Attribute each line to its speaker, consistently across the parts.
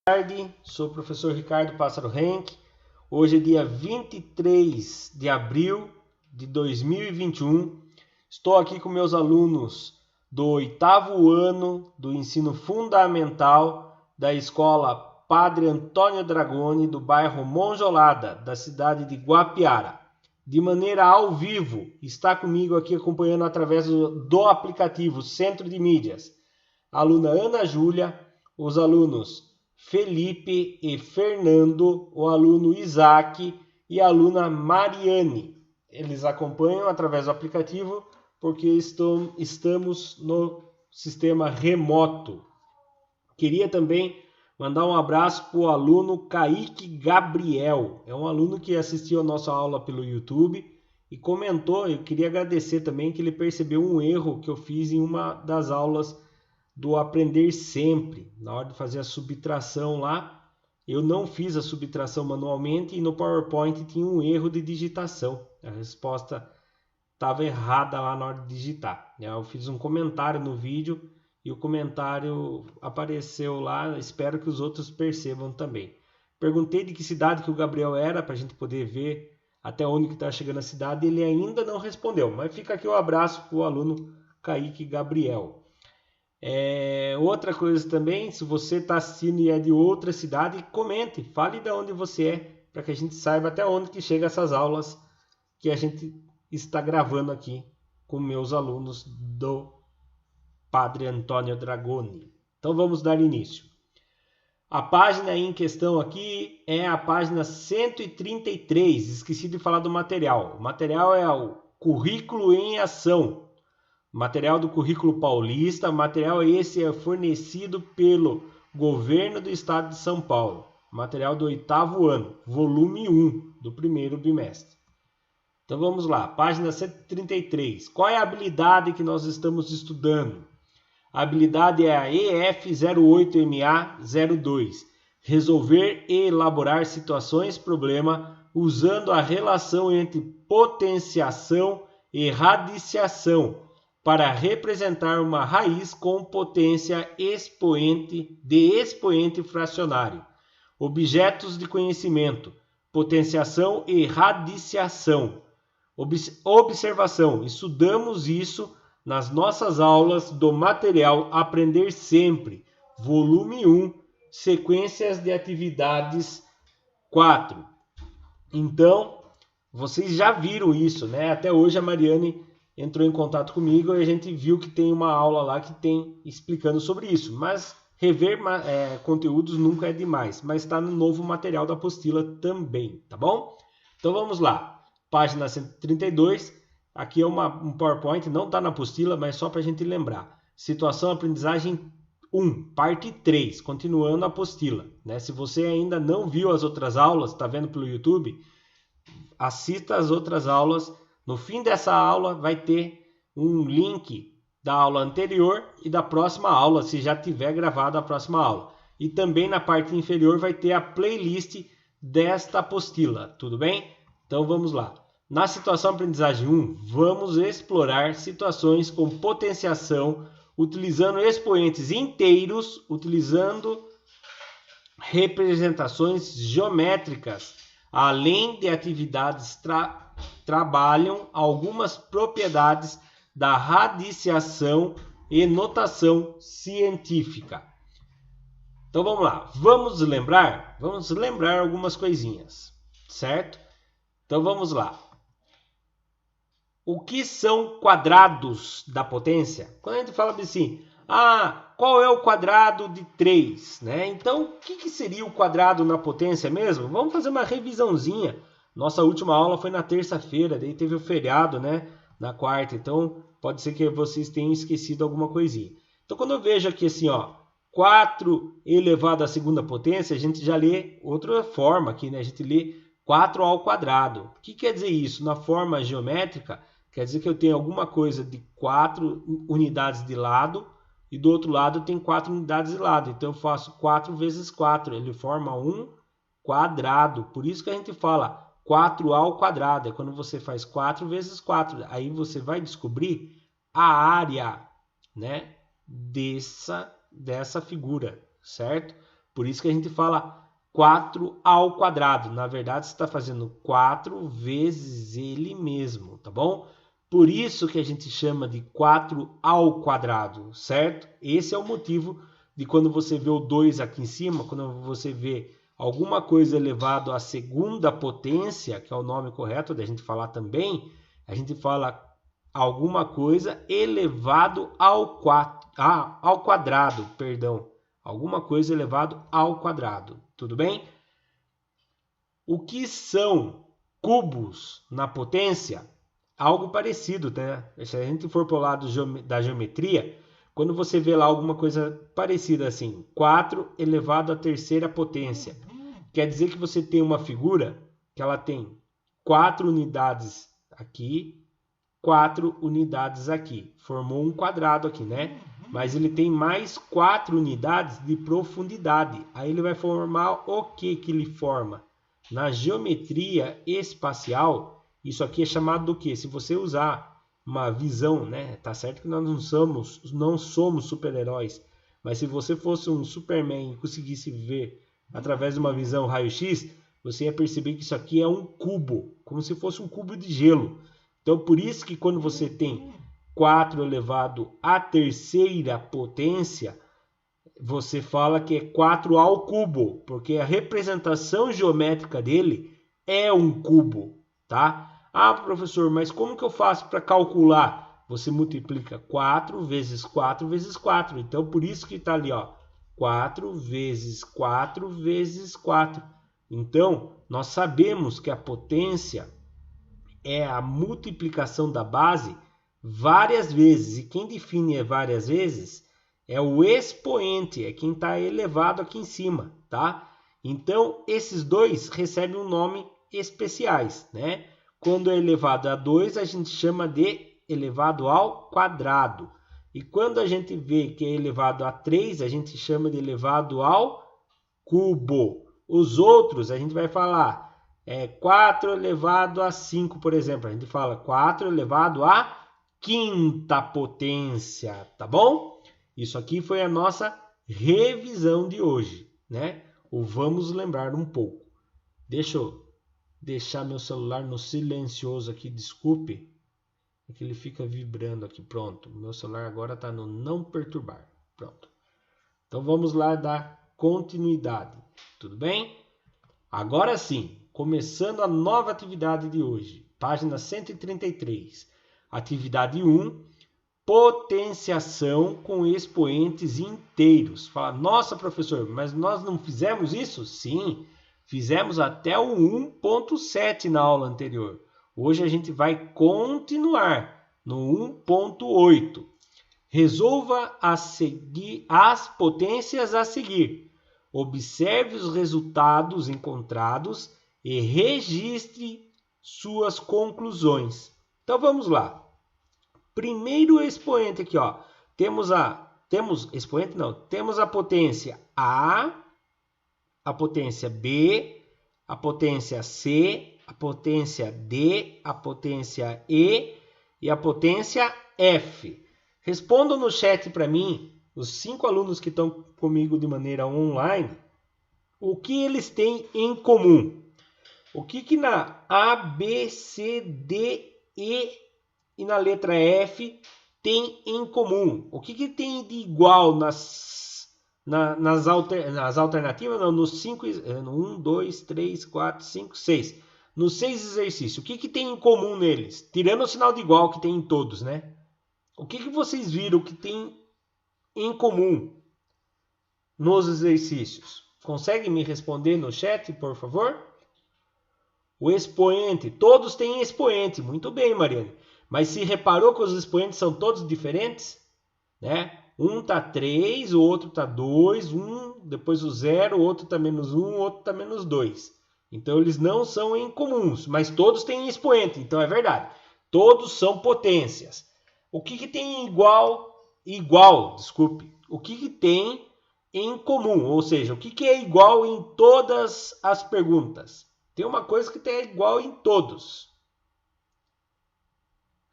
Speaker 1: tarde, sou o professor Ricardo Pássaro Henck. Hoje é dia 23 de abril de 2021. Estou aqui com meus alunos do 8º ano do ensino fundamental da escola Padre Antônio Dragoni, do bairro Monjolada, da cidade de Guapiara. De maneira ao vivo, está comigo aqui acompanhando através do aplicativo Centro de Mídias, a aluna Ana Júlia, os alunos Felipe e Fernando, o aluno Isaac e a aluna Mariane. Eles acompanham através do aplicativo porque estamos no sistema remoto. Queria também mandar um abraço para o aluno Kaique Gabriel. É um aluno que assistiu a nossa aula pelo YouTube e comentou. Eu queria agradecer também que ele percebeu um erro que eu fiz em uma das aulas do Aprender Sempre. Na hora de fazer a subtração lá, eu não fiz a subtração manualmente e no PowerPoint tinha um erro de digitação. A resposta estava errada lá na hora de digitar. Eu fiz um comentário no vídeo e o comentário apareceu lá. Espero que os outros percebam também. Perguntei de que cidade que o Gabriel era para a gente poder ver até onde que está chegando a cidade. Ele ainda não respondeu, mas fica aqui o abraço para o aluno Kaique Gabriel. Outra coisa também, se você está assistindo e é de outra cidade, comente, fale de onde você é, para que a gente saiba até onde que chega essas aulas que a gente está gravando aqui com meus alunos do Padre Antônio Dragoni. Então vamos dar início. A página em questão aqui é a página 133, esqueci de falar do material. O material é o Currículo em Ação. Material do Currículo Paulista. Material esse é fornecido pelo Governo do Estado de São Paulo. Material do 8º ano, volume 1 do primeiro bimestre. Então vamos lá, página 133. Qual é a habilidade que nós estamos estudando? A habilidade é a EF08MA02. Resolver e elaborar situações-problema usando a relação entre potenciação e radiciação, para representar uma raiz com potência expoente fracionário. Objetos de conhecimento, potenciação e radiciação. Observação, estudamos isso nas nossas aulas do material Aprender Sempre, volume 1, sequências de atividades 4. Então, vocês já viram isso, né? Até hoje a Mariane entrou em contato comigo e a gente viu que tem uma aula lá que tem explicando sobre isso. Mas rever conteúdos nunca é demais. Mas está no novo material da apostila também, tá bom? Então vamos lá. Página 132. Aqui é um PowerPoint, não está na apostila, mas só para a gente lembrar. Situação Aprendizagem 1, parte 3, continuando a apostila, né? Se você ainda não viu as outras aulas, está vendo pelo YouTube, assista as outras aulas. No fim dessa aula vai ter um link da aula anterior e da próxima aula, se já tiver gravado a próxima aula. E também na parte inferior vai ter a playlist desta apostila, tudo bem? Então vamos lá. Na situação Aprendizagem 1, vamos explorar situações com potenciação utilizando expoentes inteiros, utilizando representações geométricas, além de atividades trabalham algumas propriedades da radiciação e notação científica. Então vamos lá, vamos lembrar algumas coisinhas, certo? Então vamos lá. O que são quadrados da potência? Quando a gente fala assim, qual é o quadrado de 3? Né? Então, o que seria o quadrado na potência mesmo? Vamos fazer uma revisãozinha. Nossa última aula foi na terça-feira, daí teve o feriado, né? Na quarta, então pode ser que vocês tenham esquecido alguma coisinha. Então, quando eu vejo aqui assim, 4 elevado à segunda potência, a gente já lê outra forma aqui, né? A gente lê 4 ao quadrado. O que quer dizer isso? Na forma geométrica, quer dizer que eu tenho alguma coisa de 4 unidades de lado e do outro lado tem 4 unidades de lado. Então eu faço 4 vezes 4, ele forma um quadrado. Por isso que a gente fala 4 ao quadrado, é quando você faz 4 vezes 4. Aí você vai descobrir a área, né, dessa figura, certo? Por isso que a gente fala 4 ao quadrado. Na verdade, você está fazendo 4 vezes ele mesmo, tá bom? Por isso que a gente chama de 4 ao quadrado, certo? Esse é o motivo de quando você vê o 2 aqui em cima, quando você vê alguma coisa elevado à segunda potência, que é o nome correto da gente falar também, a gente fala alguma coisa elevado ao quadrado, perdão. Alguma coisa elevado ao quadrado, tudo bem? O que são cubos na potência? Algo parecido, né? Se a gente for para o lado da geometria, quando você vê lá alguma coisa parecida assim, 4 elevado à terceira potência, quer dizer que você tem uma figura que ela tem 4 unidades aqui, 4 unidades aqui. Formou um quadrado aqui, né? Mas ele tem mais 4 unidades de profundidade. Aí ele vai formar o que ele forma? Na geometria espacial, isso aqui é chamado do quê? Se você usar uma visão, né? Tá certo que nós não somos super-heróis, mas se você fosse um Superman e conseguisse ver através de uma visão raio-x, você ia perceber que isso aqui é um cubo, como se fosse um cubo de gelo. Então, por isso que quando você tem 4 elevado à terceira potência, você fala que é 4 ao cubo, porque a representação geométrica dele é um cubo, tá? Ah, professor, mas como que eu faço para calcular? Você multiplica 4 vezes 4 vezes 4. Então, por isso que está ali, ó, 4 vezes 4 vezes 4. Então, nós sabemos que a potência é a multiplicação da base várias vezes. E quem define várias vezes é o expoente, é quem está elevado aqui em cima, tá? Então, esses dois recebem um nome especiais, né? Quando é elevado a 2, a gente chama de elevado ao quadrado. E quando a gente vê que é elevado a 3, a gente chama de elevado ao cubo. Os outros, a gente vai falar 4 elevado a 5, por exemplo. A gente fala 4 elevado a quinta potência, tá bom? Isso aqui foi a nossa revisão de hoje, né? Ou vamos lembrar um pouco. Deixa eu deixar meu celular no silencioso aqui, desculpe. É que ele fica vibrando aqui, pronto. Meu celular agora está no não perturbar, pronto. Então vamos lá dar continuidade, tudo bem? Agora sim, começando a nova atividade de hoje, página 133. Atividade 1, potenciação com expoentes inteiros. Fala, nossa professor, mas nós não fizemos isso? Sim, fizemos até o 1.7 na aula anterior. Hoje a gente vai continuar no 1.8. Resolva as potências a seguir. Observe os resultados encontrados e registre suas conclusões. Então vamos lá. Primeiro expoente aqui, ó. Temos a potência a potência B, a potência C, a potência D, a potência E e a potência F. Respondam no chat para mim, os 5 alunos que estão comigo de maneira online, o que eles têm em comum. O que na A, B, C, D, E e na letra F tem em comum? O que tem de igual nas alternativas? Não, nos 5, 1, 2, 3, 4, 5, 6. Nos 6 exercícios, o que tem em comum neles? Tirando o sinal de igual que tem em todos, né? O que vocês viram que tem em comum nos exercícios? Consegue me responder no chat, por favor? O expoente. Todos têm expoente. Muito bem, Mariane. Mas se reparou que os expoentes são todos diferentes? Né? Um está 3, o outro está 2, depois o 0, o outro está -1, o outro está -2. Então eles não são incomuns, mas todos têm expoente. Então é verdade. Todos são potências. O que tem desculpe. O que tem em comum? Ou seja, o que é igual em todas as perguntas? Tem uma coisa que é igual em todos.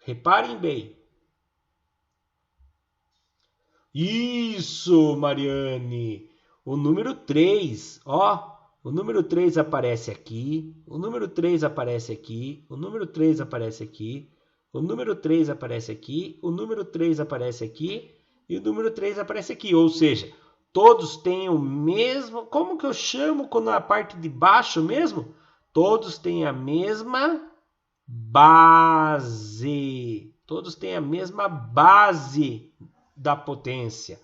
Speaker 1: Reparem bem. Isso, Mariane. o número 3, ó. O número 3 aparece aqui, o número 3 aparece aqui, o número 3 aparece aqui, o número 3 aparece aqui, o número 3 aparece aqui e o número 3 aparece aqui. Ou seja, todos têm o mesmo... Como que eu chamo quando na parte de baixo mesmo? Todos têm a mesma base. Todos têm a mesma base da potência.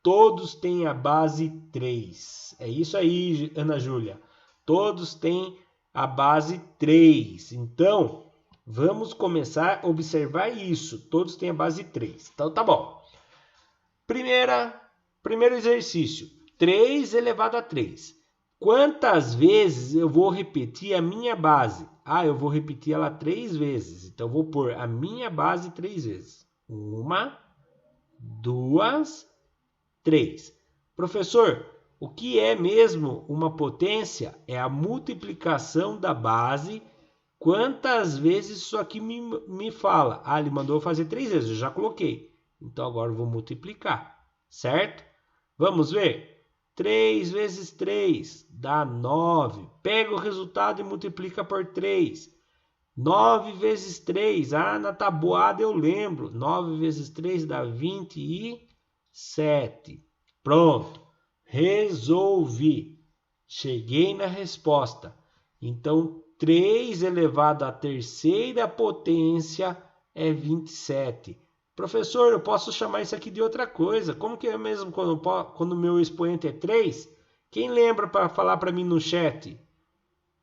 Speaker 1: Todos têm a base 3. É isso aí, Ana Júlia. Todos têm a base 3. Então, vamos começar a observar isso. Todos têm a base 3. Então, tá bom. Primeiro exercício. 3 elevado a 3. Quantas vezes eu vou repetir a minha base? Ah, eu vou repetir ela 3 vezes. Então, eu vou pôr a minha base 3 vezes. 1, 2, 3. Professor, o que é mesmo uma potência? É a multiplicação da base. Quantas vezes isso aqui me fala? Ah, ele mandou fazer 3 vezes, eu já coloquei. Então agora eu vou multiplicar, certo? Vamos ver? 3 vezes 3 dá 9. Pega o resultado e multiplica por 3. 9 vezes 3, na tabuada eu lembro. 9 vezes 3 dá 27. Pronto, resolvi. Cheguei na resposta. Então, 3 elevado à terceira potência é 27. Professor, eu posso chamar isso aqui de outra coisa. Como que é mesmo quando o meu expoente é 3? Quem lembra para falar para mim no chat?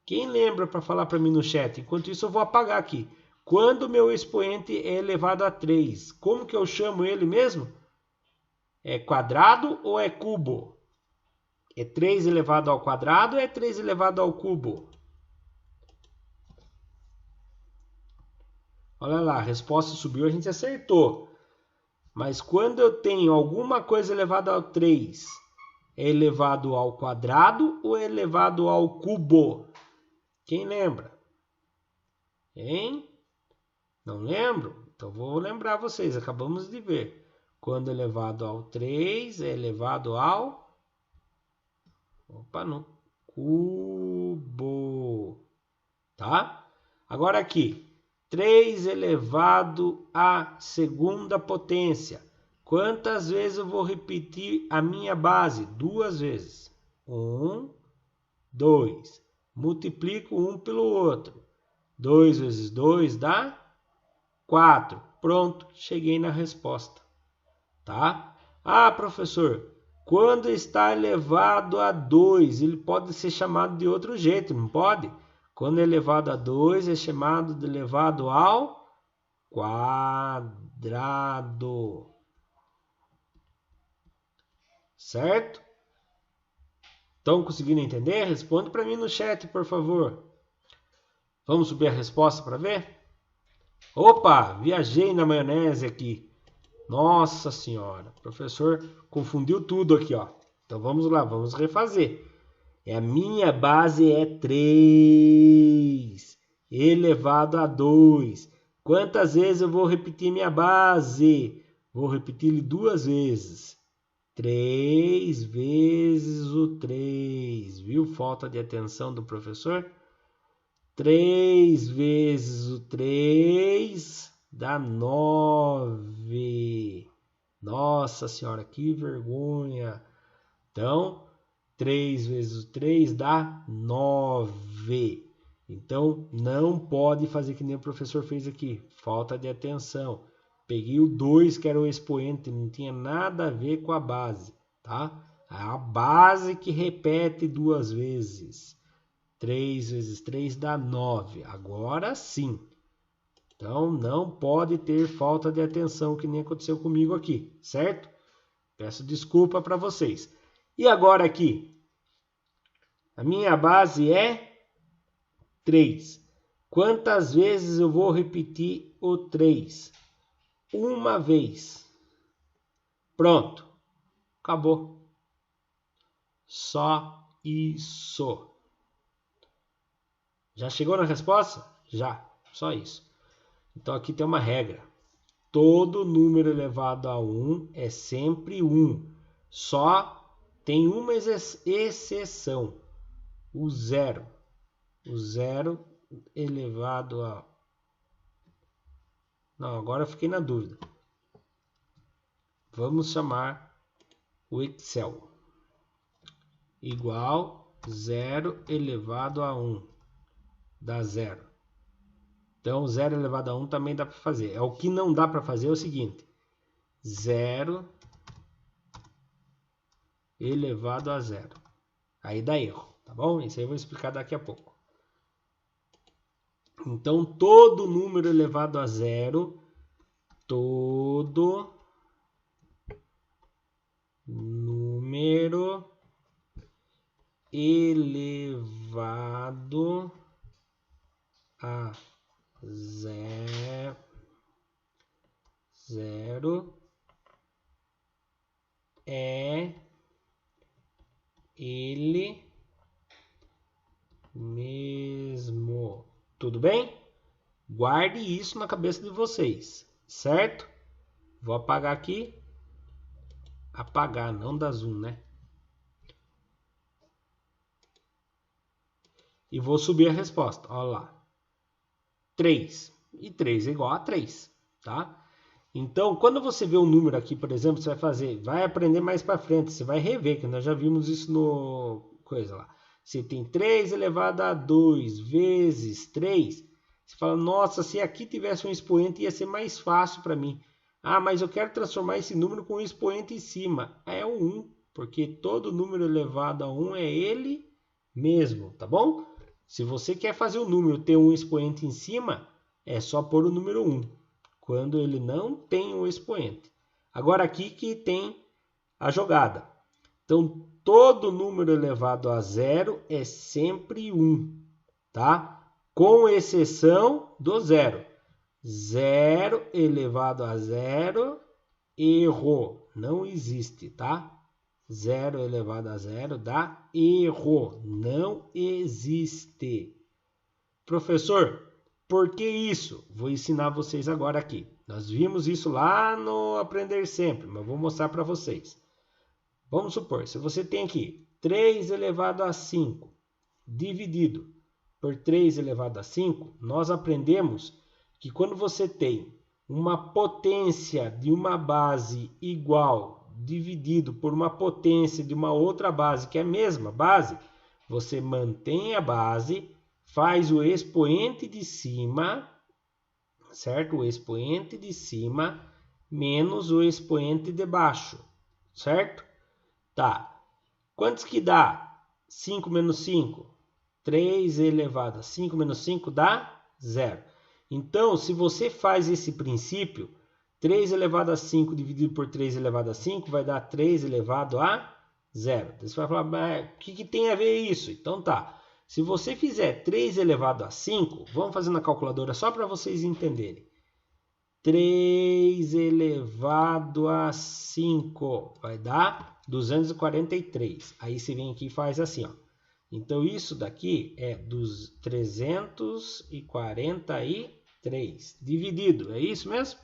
Speaker 1: Quem lembra para falar para mim no chat? Enquanto isso eu vou apagar aqui. Quando o meu expoente é elevado a 3, como que eu chamo ele mesmo? É quadrado ou é cubo? É 3 elevado ao quadrado ou é 3 elevado ao cubo? Olha lá, a resposta subiu, a gente acertou. Mas quando eu tenho alguma coisa elevada ao 3, é elevado ao quadrado ou é elevado ao cubo? Quem lembra? Hein? Não lembro? Então vou lembrar vocês, acabamos de ver. Quando elevado ao 3 é elevado ao... Opa, não. Cubo. Tá? Agora aqui. 3 elevado à segunda potência. Quantas vezes eu vou repetir a minha base? 2 vezes. 1, 2. Multiplico um pelo outro. 2 vezes 2 dá 4. Pronto, cheguei na resposta. Tá? Ah, professor, quando está elevado a 2, ele pode ser chamado de outro jeito, não pode? Quando é elevado a 2, é chamado de elevado ao quadrado. Certo? Estão conseguindo entender? Responde para mim no chat, por favor. Vamos subir a resposta para ver? Opa, viajei na maionese aqui. Nossa senhora, o professor confundiu tudo aqui, ó. Então vamos lá, vamos refazer. A minha base é 3 elevado a 2. Quantas vezes eu vou repetir minha base? Vou repetir 2 vezes. 3 vezes o 3. Viu? Falta de atenção do professor. 3 vezes o 3 dá 9. Nossa senhora, que vergonha. Então, 3 vezes o 3 dá 9. Então, não pode fazer que nem o professor fez aqui. Falta de atenção. Peguei o 2, que era o expoente, não tinha nada a ver com a base, tá? É a base que repete 2 vezes. 3 vezes 3 dá 9. Agora sim. Então, não pode ter falta de atenção, que nem aconteceu comigo aqui, certo? Peço desculpa para vocês. E agora aqui, a minha base é 3. Quantas vezes eu vou repetir o 3? Uma vez. Pronto. Acabou. Só isso. Já chegou na resposta? Já. Só isso. Então aqui tem uma regra. Todo número elevado a 1 é sempre 1. Só tem uma exceção, o zero. O zero elevado a... Não, agora eu fiquei na dúvida. Vamos chamar o Excel. Igual 0 elevado a 1. Dá 0. Então, 0 elevado a 1 também dá para fazer. É o que não dá para fazer é o seguinte. 0 elevado a 0. Aí dá erro, tá bom? Isso aí eu vou explicar daqui a pouco. Então, todo número elevado a 0, todo número elevado a 0 é ele mesmo. Tudo bem? Guarde isso na cabeça de vocês, certo? Vou apagar aqui. Apagar, não dar zoom, né? E vou subir a resposta. Olha lá. 3. E 3 é igual a 3, tá? Então, quando você vê um número aqui, por exemplo, você vai aprender mais para frente, você vai rever, que nós já vimos isso no coisa lá. Você tem 3 elevado a 2 vezes 3. Você fala, nossa, se aqui tivesse um expoente ia ser mais fácil para mim. Ah, mas eu quero transformar esse número com um expoente em cima. É o 1, porque todo número elevado a 1 é ele mesmo, tá bom? Se você quer fazer o número ter um expoente em cima, é só pôr o número 1, quando ele não tem um expoente. Agora aqui que tem a jogada. Então, todo número elevado a 0 é sempre 1, tá? Com exceção do 0. 0 elevado a 0, erro, não existe, tá? 0 elevado a 0 dá erro, não existe. Professor, por que isso? Vou ensinar vocês agora aqui. Nós vimos isso lá no Aprender Sempre, mas vou mostrar para vocês. Vamos supor, se você tem aqui 3 elevado a 5 dividido por 3 elevado a 5, nós aprendemos que quando você tem uma potência de uma base igual dividido por uma potência de uma outra base, que é a mesma base, você mantém a base, faz o expoente de cima, certo? O expoente de cima menos o expoente de baixo, certo? Tá. Quantos que dá 5 menos 5? 3 elevado a 5 menos 5 dá 0. Então, se você faz esse princípio, 3 elevado a 5 dividido por 3 elevado a 5 vai dar 3 elevado a 0. Você vai falar, mas o que tem a ver isso? Então tá, se você fizer 3 elevado a 5, vamos fazer na calculadora só para vocês entenderem. 3 elevado a 5 vai dar 243. Aí você vem aqui e faz assim, ó. Então isso daqui é dos 343 dividido, é isso mesmo?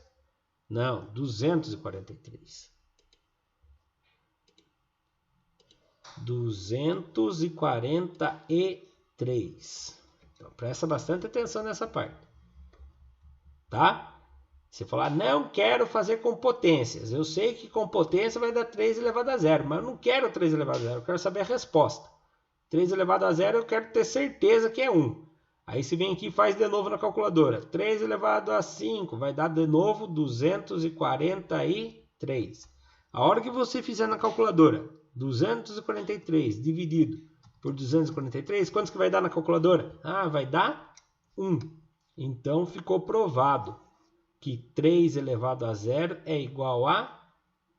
Speaker 1: Não, 243. 243. Então, presta bastante atenção nessa parte. Tá? Você falar, não quero fazer com potências. Eu sei que com potência vai dar 3 elevado a 0, mas eu não quero 3 elevado a 0, eu quero saber a resposta. 3 elevado a 0 eu quero ter certeza que é 1. Aí você vem aqui e faz de novo na calculadora. 3 elevado a 5 vai dar de novo 243. A hora que você fizer na calculadora 243 dividido por 243, quantos que vai dar na calculadora? Ah, vai dar 1. Então ficou provado que 3 elevado a 0 é igual a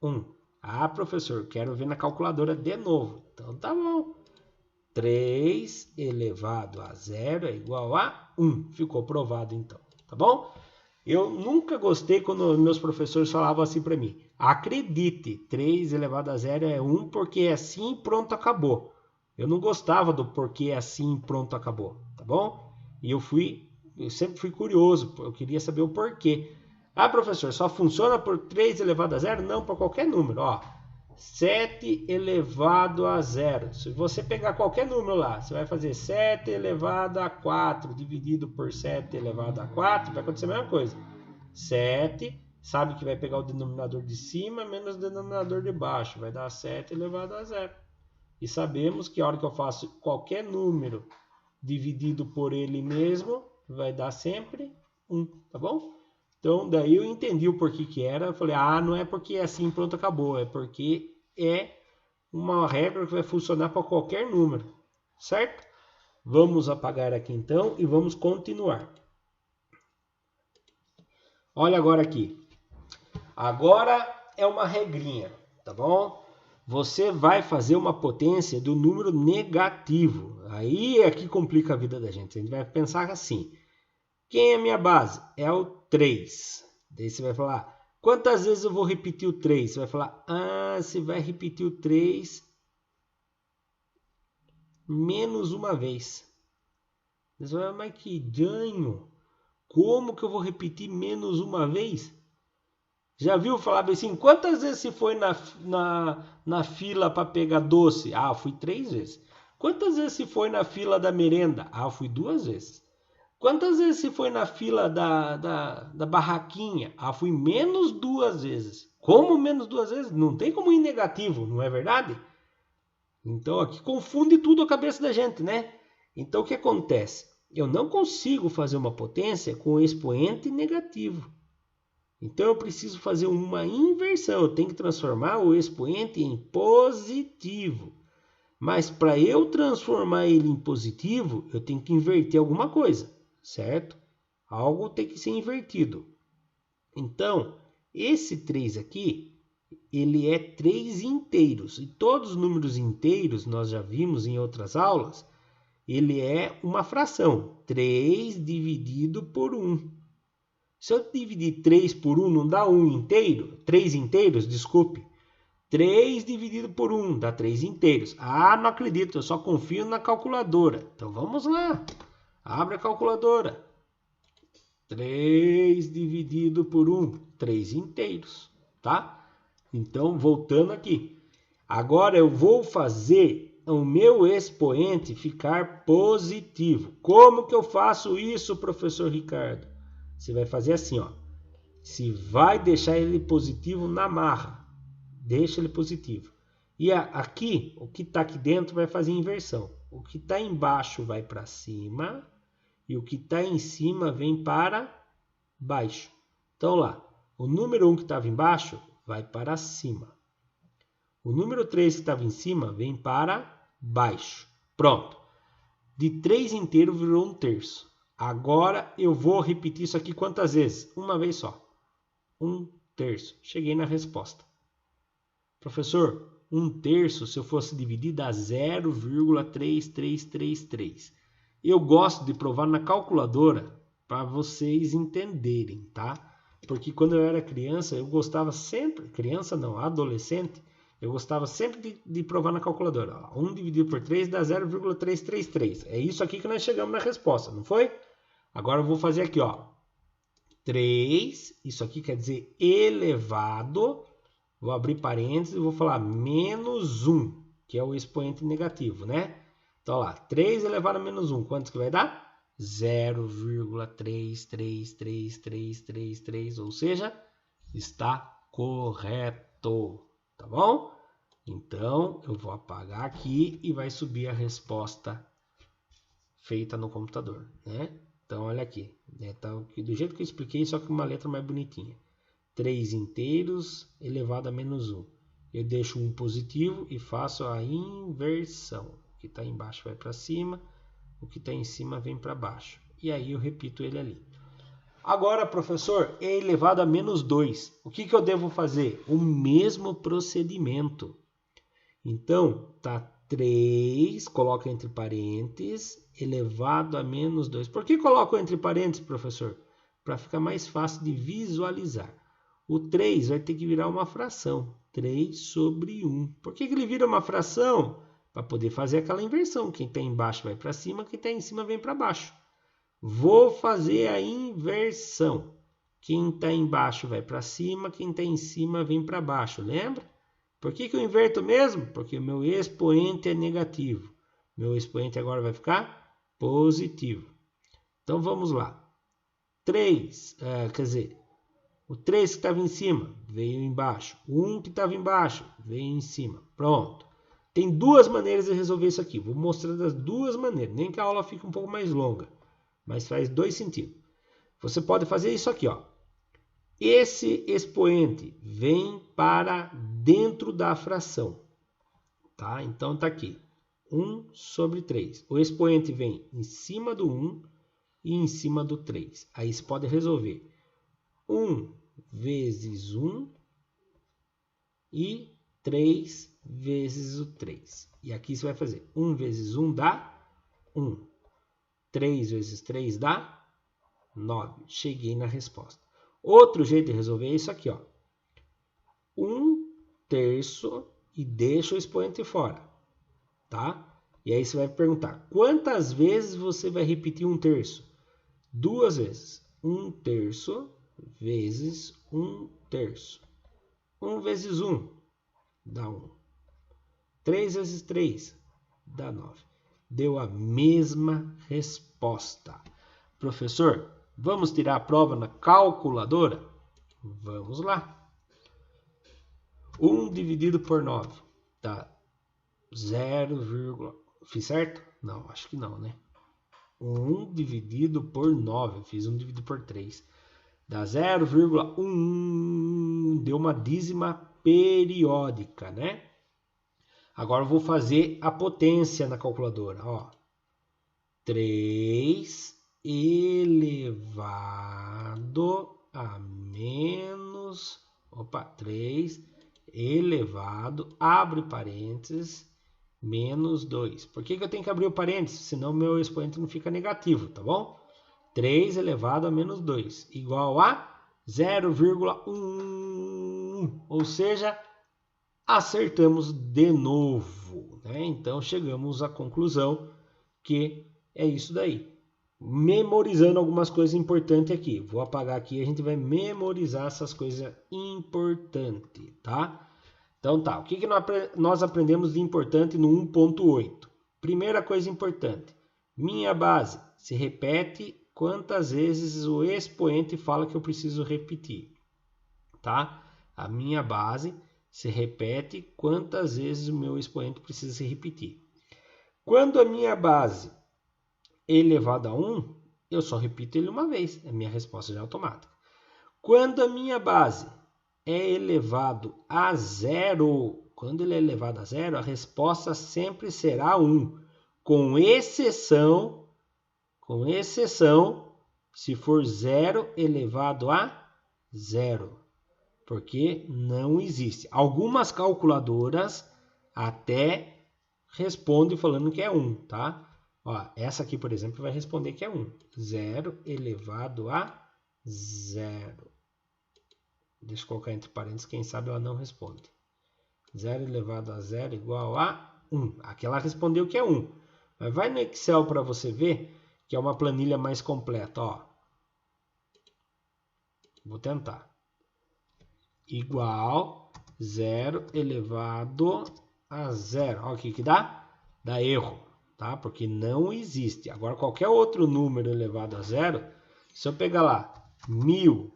Speaker 1: 1. Ah, professor, quero ver na calculadora de novo. Então tá bom. 3 elevado a 0 é igual a 1. Ficou provado então, tá bom? Eu nunca gostei quando meus professores falavam assim para mim. Acredite, 3 elevado a 0 é 1 porque é assim e pronto, acabou. Eu não gostava do porquê é assim e pronto, acabou, tá bom? E eu sempre fui curioso, eu queria saber o porquê. Ah, professor, só funciona por 3 elevado a 0? Não, por qualquer número, ó. 7 elevado a 0. Se você pegar qualquer número lá, você vai fazer 7 elevado a 4 dividido por 7 elevado a 4, vai acontecer a mesma coisa. 7, sabe que vai pegar o denominador de cima menos o denominador de baixo, vai dar 7 elevado a 0. E sabemos que a hora que eu faço qualquer número dividido por ele mesmo, vai dar sempre 1, tá bom? Então, daí eu entendi o porquê que era. Eu falei, não é porque é assim, pronto, acabou. É porque é uma regra que vai funcionar para qualquer número, certo? Vamos apagar aqui então e vamos continuar. Olha agora aqui. Agora é uma regrinha, tá bom? Você vai fazer uma potência do número negativo. Aí é que complica a vida da gente. A gente vai pensar assim. Quem é minha base? É o 3. Daí você vai falar, quantas vezes eu vou repetir o 3? Você vai falar, você vai repetir o 3 menos uma vez. Você vai falar, mas que ganho! Como que eu vou repetir menos uma vez? Já viu falar assim, quantas vezes você foi na fila para pegar doce? Fui 3 vezes. Quantas vezes você foi na fila da merenda? Fui 2 vezes. Quantas vezes você foi na fila da barraquinha? Fui menos 2 vezes. Como menos 2 vezes? Não tem como ir negativo, não é verdade? Então aqui confunde tudo a cabeça da gente, né? Então o que acontece? Eu não consigo fazer uma potência com expoente negativo. Então eu preciso fazer uma inversão. Eu tenho que transformar o expoente em positivo. Mas para eu transformar ele em positivo, eu tenho que inverter alguma coisa, certo? Algo tem que ser invertido. Então, esse 3 aqui, ele é 3 inteiros. E todos os números inteiros, nós já vimos em outras aulas, ele é uma fração. 3 dividido por 1. Se eu dividir 3 por 1, não dá 1 inteiro? 3 inteiros, desculpe. 3 dividido por 1 dá 3 inteiros. Não acredito, eu só confio na calculadora. Então vamos lá. Abre a calculadora. 3 dividido por 1, 3 inteiros, tá? Então, voltando aqui. Agora eu vou fazer o meu expoente ficar positivo. Como que eu faço isso, professor Ricardo? Você vai fazer assim, ó. Você vai deixar ele positivo na marra. Deixa ele positivo. E aqui, o que está aqui dentro vai fazer inversão. O que está embaixo vai para cima e o que está em cima vem para baixo. Então lá, o número 1 que estava embaixo vai para cima. O número 3 que estava em cima vem para baixo. Pronto. De 3 inteiro virou 1/3. Agora eu vou repetir isso aqui quantas vezes? Uma vez só. 1/3. Cheguei na resposta. Professor, 1/3 se eu fosse dividir dá 0,3333. Eu gosto de provar na calculadora para vocês entenderem, tá? Porque quando eu era criança, eu gostava sempre, criança não, adolescente, eu gostava sempre de provar na calculadora. 1 dividido por 3 dá 0,333. É isso aqui que nós chegamos na resposta, não foi? Agora eu vou fazer aqui, ó. 3, isso aqui quer dizer elevado. Vou abrir parênteses e vou falar menos 1, que é o expoente negativo, né? Então, lá, 3 elevado a menos 1, quanto que vai dar? 0,33333, ou seja, está correto, tá bom? Então, eu vou apagar aqui e vai subir a resposta feita no computador, né? Então, olha aqui, né? Tá do jeito que eu expliquei, só que uma letra mais bonitinha. 3 inteiros elevado a menos 1. Eu deixo um positivo e faço a inversão. O que está embaixo vai para cima, o que está em cima vem para baixo. E aí eu repito ele ali. Agora, professor, é elevado a menos 2. O que eu devo fazer? O mesmo procedimento. Então, tá 3, coloca entre parênteses, elevado a menos 2. Por que coloco entre parênteses, professor? Para ficar mais fácil de visualizar. O 3 vai ter que virar uma fração. 3 sobre 1. Por que ele vira uma fração? Para poder fazer aquela inversão. Quem está embaixo vai para cima, quem está em cima vem para baixo. Vou fazer a inversão. Quem está embaixo vai para cima, quem está em cima vem para baixo. Lembra? Por que eu inverto mesmo? Porque o meu expoente é negativo. Meu expoente agora vai ficar positivo. Então vamos lá. 3, quer dizer, o 3 que estava em cima veio embaixo. O 1 que estava embaixo veio em cima. Pronto. Tem duas maneiras de resolver isso aqui. Vou mostrar das duas maneiras. Nem que a aula fique um pouco mais longa. Mas faz dois sentidos. Você pode fazer isso aqui, ó. Esse expoente vem para dentro da fração. Tá? Então tá aqui. 1 sobre 3. O expoente vem em cima do 1 e em cima do 3. Aí você pode resolver 1 vezes 1 e 3 vezes o 3. E aqui você vai fazer 1 vezes 1 dá 1. 3 vezes 3 dá 9. Cheguei na resposta. Outro jeito de resolver é isso aqui, ó. 1/3 e deixa o expoente fora. Tá? E aí você vai perguntar, quantas vezes você vai repetir 1/3? 2 vezes. 1/3 vezes 1/3. 1 vezes 1 dá 1. 3 vezes 3 dá 9. Deu a mesma resposta. Professor, vamos tirar a prova na calculadora? Vamos lá. 1 dividido por 9 dá 0, fiz certo? Não, acho que não, né? 1 dividido por 9, fiz 1 dividido por 3. Dá 0,1, deu uma dízima periódica, né? Agora eu vou fazer a potência na calculadora, ó. 3 elevado a menos... 3 elevado, abre parênteses, menos 2. Por que eu tenho que abrir o parênteses? Senão meu expoente não fica negativo, tá bom? 3 elevado a menos 2, igual a 0,1. Ou seja, acertamos de novo, né? Então chegamos à conclusão que é isso daí. Memorizando algumas coisas importantes aqui. Vou apagar aqui e a gente vai memorizar essas coisas importantes, tá? Então tá, o que nós aprendemos de importante no 1.8? Primeira coisa importante, minha base se repete quantas vezes o expoente fala que eu preciso repetir, tá? A minha base se repete quantas vezes o meu expoente precisa se repetir. Quando a minha base é elevado a 1, eu só repito ele uma vez, a minha resposta já é automática. Quando a minha base é elevado a 0, quando ele é elevado a 0, a resposta sempre será 1, com exceção se for 0 elevado a 0, porque não existe. Algumas calculadoras até respondem falando que é 1, tá? Ó, essa aqui, por exemplo, vai responder que é 1. 0 elevado a 0. Deixa eu colocar entre parênteses, quem sabe ela não responde. 0 elevado a 0 igual a 1. Aqui ela respondeu que é 1. Mas vai no Excel para você ver que é uma planilha mais completa. Ó. Vou tentar. Igual 0 elevado a 0. Olha o que dá? Dá erro. Tá? Porque não existe. Agora, qualquer outro número elevado a 0, se eu pegar lá 1000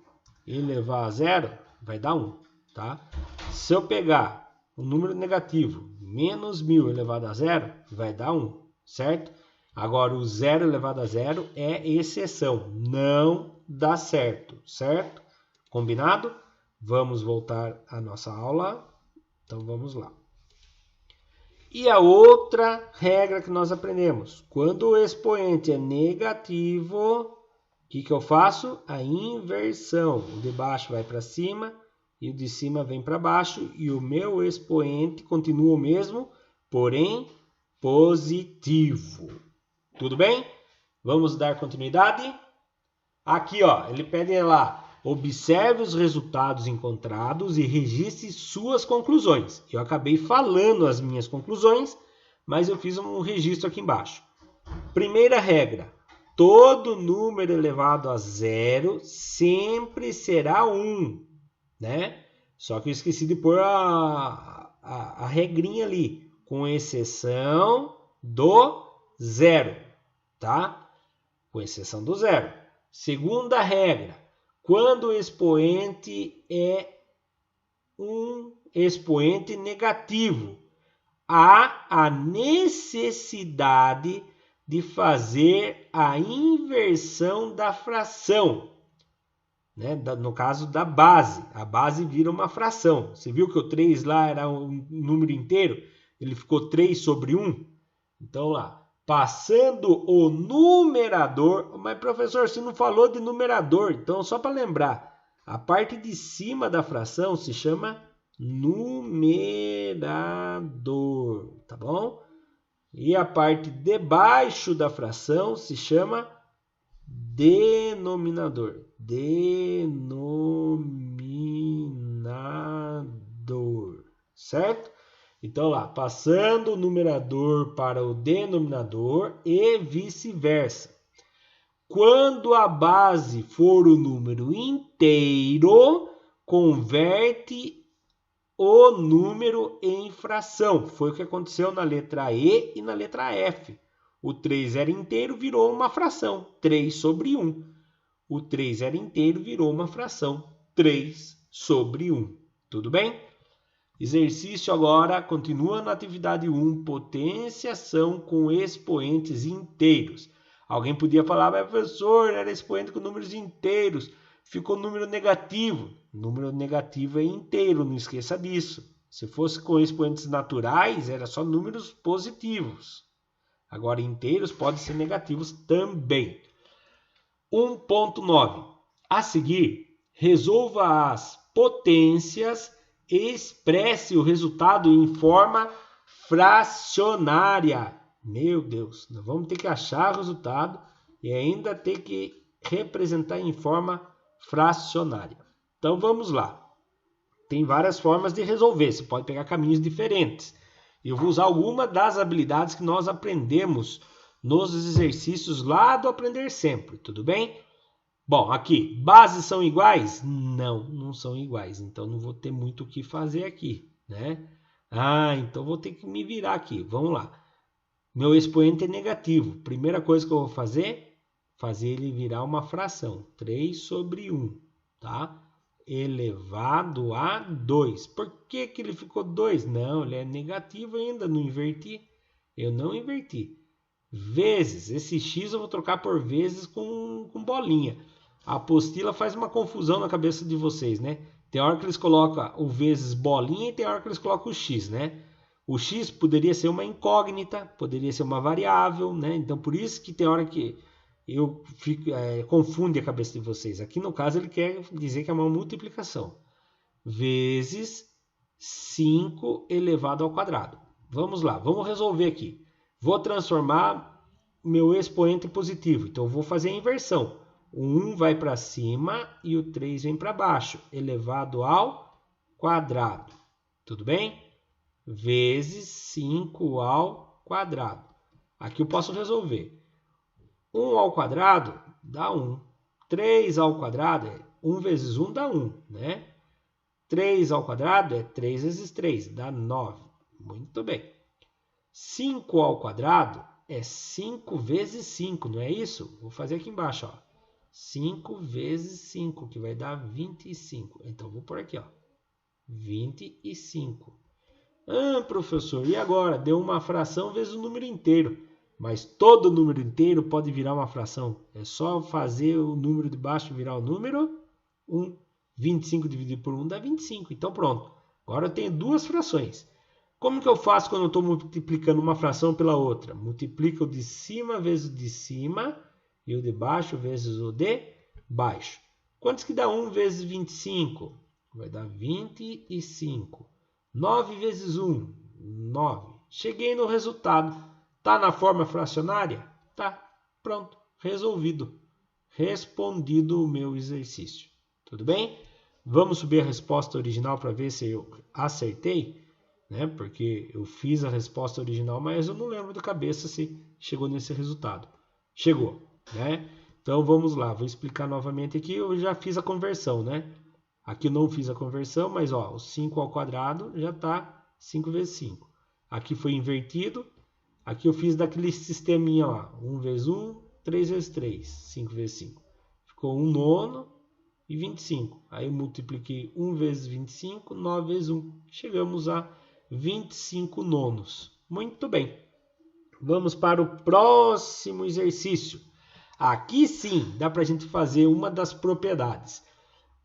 Speaker 1: e elevar a 0, vai dar 1. Tá? Se eu pegar um número negativo, menos 1000 elevado a 0, vai dar 1. Certo? Agora, o 0 elevado a 0 é exceção. Não dá certo. Certo? Combinado? Vamos voltar à nossa aula. Então, vamos lá. E a outra regra que nós aprendemos, quando o expoente é negativo, o que eu faço? A inversão. O de baixo vai para cima e o de cima vem para baixo e o meu expoente continua o mesmo, porém positivo. Tudo bem? Vamos dar continuidade? Aqui, ó, ele pede lá, observe os resultados encontrados e registre suas conclusões. Eu acabei falando as minhas conclusões, mas eu fiz um registro aqui embaixo. Primeira regra, todo número elevado a 0 sempre será 1, né? Só que eu esqueci de pôr a a regrinha ali, com exceção do zero, tá? Com exceção do zero. Segunda regra, quando o expoente é um expoente negativo, há a necessidade de fazer a inversão da fração, né? No caso da base, a base vira uma fração. Você viu que o 3 lá era um número inteiro? Ele ficou 3 sobre 1. Então lá, passando o numerador, mas professor, você não falou de numerador, então só para lembrar, a parte de cima da fração se chama numerador, tá bom? E a parte de baixo da fração se chama denominador. Denominador, certo? Então lá, passando o numerador para o denominador e vice-versa. Quando a base for o número inteiro, converte o número em fração. Foi o que aconteceu na letra E e na letra F. O 3 era inteiro, virou uma fração, 3 sobre 1. O 3 era inteiro, virou uma fração, 3 sobre 1. Tudo bem? Exercício agora, continua na atividade 1, potenciação com expoentes inteiros. Alguém podia falar, mas professor, era expoente com números inteiros, ficou número negativo. Número negativo é inteiro, não esqueça disso. Se fosse com expoentes naturais, era só números positivos. Agora, inteiros podem ser negativos também. 1.9. A seguir, resolva as potências e expresse o resultado em forma fracionária. Meu Deus, nós vamos ter que achar o resultado e ainda ter que representar em forma fracionária. Então vamos lá. Tem várias formas de resolver, você pode pegar caminhos diferentes. Eu vou usar alguma das habilidades que nós aprendemos nos exercícios lá do Aprender Sempre, tudo bem? Bom, aqui, bases são iguais? Não, não são iguais, então não vou ter muito o que fazer aqui, né? Então vou ter que me virar aqui, vamos lá. Meu expoente é negativo, primeira coisa que eu vou fazer ele virar uma fração, 3 sobre 1, tá? Elevado a 2. Por que ele ficou 2? Não, ele é negativo ainda, não inverti. Eu não inverti. Vezes, esse x eu vou trocar por vezes com bolinha. A apostila faz uma confusão na cabeça de vocês, né? Tem hora que eles colocam o vezes bolinha e tem hora que eles colocam o x, né? O x poderia ser uma incógnita, poderia ser uma variável, né? Então, por isso que tem hora que eu confunde a cabeça de vocês. Aqui, no caso, ele quer dizer que é uma multiplicação. Vezes 5 elevado ao quadrado. Vamos lá, vamos resolver aqui. Vou transformar meu expoente positivo. Então, eu vou fazer a inversão. O 1 vai para cima e o 3 vem para baixo. Elevado ao quadrado. Tudo bem? Vezes 5 ao quadrado. Aqui eu posso resolver. 1 ao quadrado dá 1. 3 ao quadrado, 1 vezes 1 dá 1, né? 3 ao quadrado é 3 vezes 3, dá 9. Muito bem. 5 ao quadrado é 5 vezes 5, não é isso? Vou fazer aqui embaixo, ó. 5 vezes 5, que vai dar 25. Então, vou por aqui, ó. 25. Professor, e agora? Deu uma fração vezes o número inteiro. Mas todo número inteiro pode virar uma fração. É só fazer o número de baixo virar o número 1. 25 dividido por 1 dá 25. Então pronto. Agora eu tenho duas frações. Como que eu faço quando eu estou multiplicando uma fração pela outra? Multiplica o de cima vezes o de cima e o de baixo vezes o de baixo. Quantos que dá 1 vezes 25? Vai dar 25. 9 vezes 1, 9. Cheguei no resultado. Está na forma fracionária? Tá. Pronto. Resolvido. Respondido o meu exercício. Tudo bem? Vamos subir a resposta original para ver se eu acertei, né? Porque eu fiz a resposta original, mas eu não lembro de cabeça se chegou nesse resultado. Chegou, né? Então vamos lá, vou explicar novamente aqui. Eu já fiz a conversão, né? Aqui eu não fiz a conversão, mas ó, o 5 ao quadrado já está 5 vezes 5. Aqui foi invertido. Aqui eu fiz daquele sisteminha lá. 1 vezes 1, 3 vezes 3. 5 vezes 5. Ficou 1 nono e 25. Aí eu multipliquei 1 vezes 25, 9 vezes 1. Chegamos a 25 nonos. Muito bem. Vamos para o próximo exercício. Aqui sim, dá para a gente fazer uma das propriedades.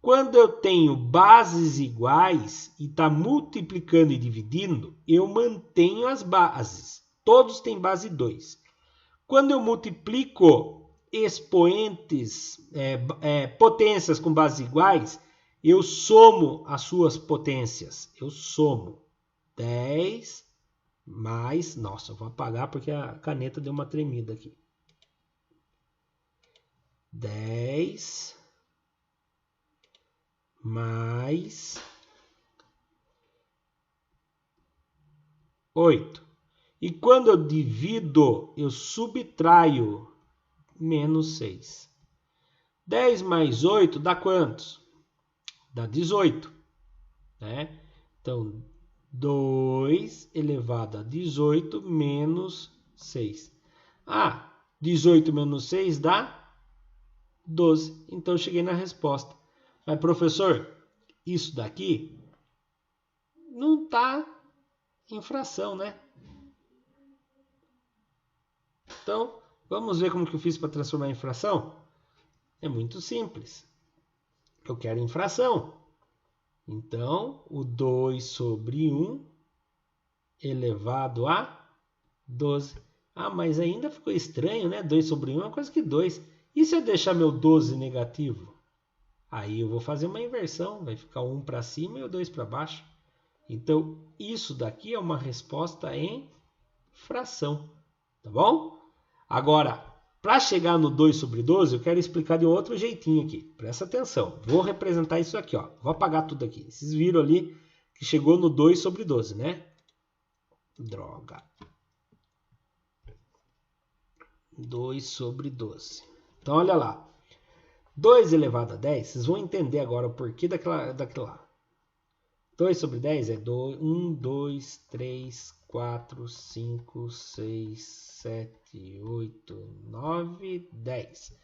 Speaker 1: Quando eu tenho bases iguais e está multiplicando e dividindo, eu mantenho as bases. Todos têm base 2. Quando eu multiplico expoentes, potências com bases iguais, eu somo as suas potências. Eu somo 10 mais... Nossa, eu vou apagar porque a caneta deu uma tremida aqui. 10 mais 8. E quando eu divido, eu subtraio menos 6. 10 mais 8 dá quantos? Dá 18. Né? Então, 2 elevado a 18 menos 6. 18 menos 6 dá 12. Então, eu cheguei na resposta. Mas, professor, isso daqui não está em fração, né? Então, vamos ver como que eu fiz para transformar em fração? É muito simples. Eu quero em fração. Então, o 2 sobre 1 elevado a 12. Mas ainda ficou estranho, né? 2 sobre 1 é uma coisa que 2. E se eu deixar meu 12 negativo? Aí eu vou fazer uma inversão. Vai ficar o 1 para cima e o 2 para baixo. Então, isso daqui é uma resposta em fração. Tá bom? Agora, para chegar no 2 sobre 12, eu quero explicar de um outro jeitinho aqui. Presta atenção. Vou representar isso aqui. Ó. Vou apagar tudo aqui. Vocês viram ali que chegou no 2 sobre 12, né? Droga. 2 sobre 12. Então, olha lá. 2 elevado a 10, vocês vão entender agora o porquê daquilo lá. 2 sobre 10 é 1, 2, 3, 4, 5, 6, 7, 8, 9, 10.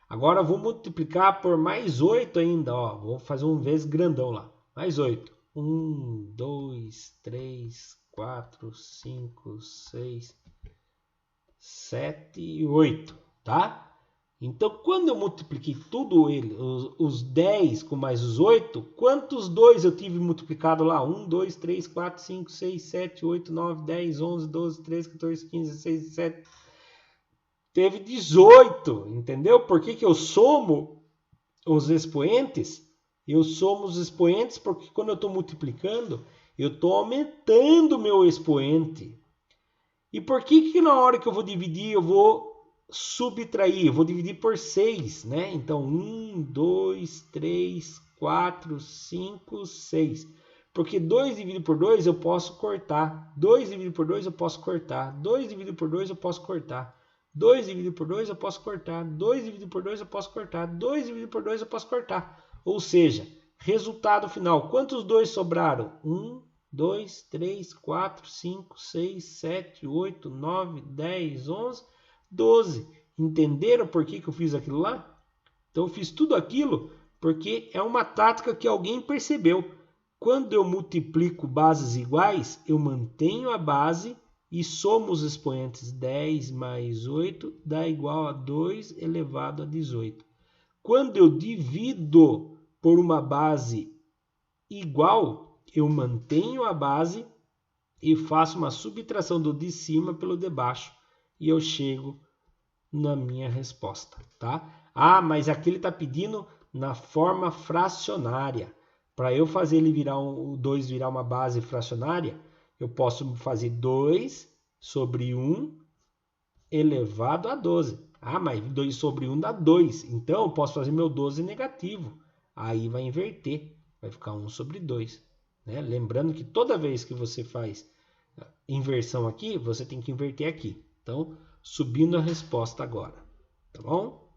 Speaker 1: Agora eu vou multiplicar por mais 8 ainda. Ó. Vou fazer um vezes grandão lá. Mais 8. 1, 2, 3, 4, 5, 6, 7 e 8. Tá? Então, quando eu multipliquei tudo os 10 com mais os 8, quantos 2 eu tive multiplicado lá? 1, 2, 3, 4, 5, 6, 7, 8, 9, 10, 11, 12, 13, 14, 15, 16, 17. Teve 18, entendeu? Por que eu somo os expoentes? Eu somo os expoentes porque quando eu estou multiplicando, eu estou aumentando o meu expoente. E por que na hora que eu vou dividir, eu vou subtrair? Eu vou dividir por 6, né? Então, 1, 2, 3, 4, 5, 6. Porque 2 dividido por 2 eu posso cortar. 2 dividido por 2 eu posso cortar. 2 dividido por 2 eu posso cortar. 2 dividido por 2 eu posso cortar. 2 dividido por 2 eu posso cortar. 2 dividido por 2 eu posso cortar. Ou seja, resultado final. Quantos 2 sobraram? 1, 2, 3, 4, 5, 6, 7, 8, 9, 10, 11, 12. Entenderam por que eu fiz aquilo lá? Então eu fiz tudo aquilo porque é uma tática que alguém percebeu. Quando eu multiplico bases iguais, eu mantenho a base e somo os expoentes. 10 mais 8 dá igual a 2 elevado a 18. Quando eu divido por uma base igual, eu mantenho a base e faço uma subtração do de cima pelo de baixo. E eu chego na minha resposta, tá? Mas aqui ele está pedindo na forma fracionária. Para eu fazer ele virar o 2 virar uma base fracionária, eu posso fazer 2 sobre 1 elevado a 12. Mas 2 sobre 1 dá 2. Então eu posso fazer meu 12 negativo. Aí vai inverter. Vai ficar 1 sobre 2. Né? Lembrando que toda vez que você faz inversão aqui, você tem que inverter aqui. Então, subindo a resposta agora. Tá bom?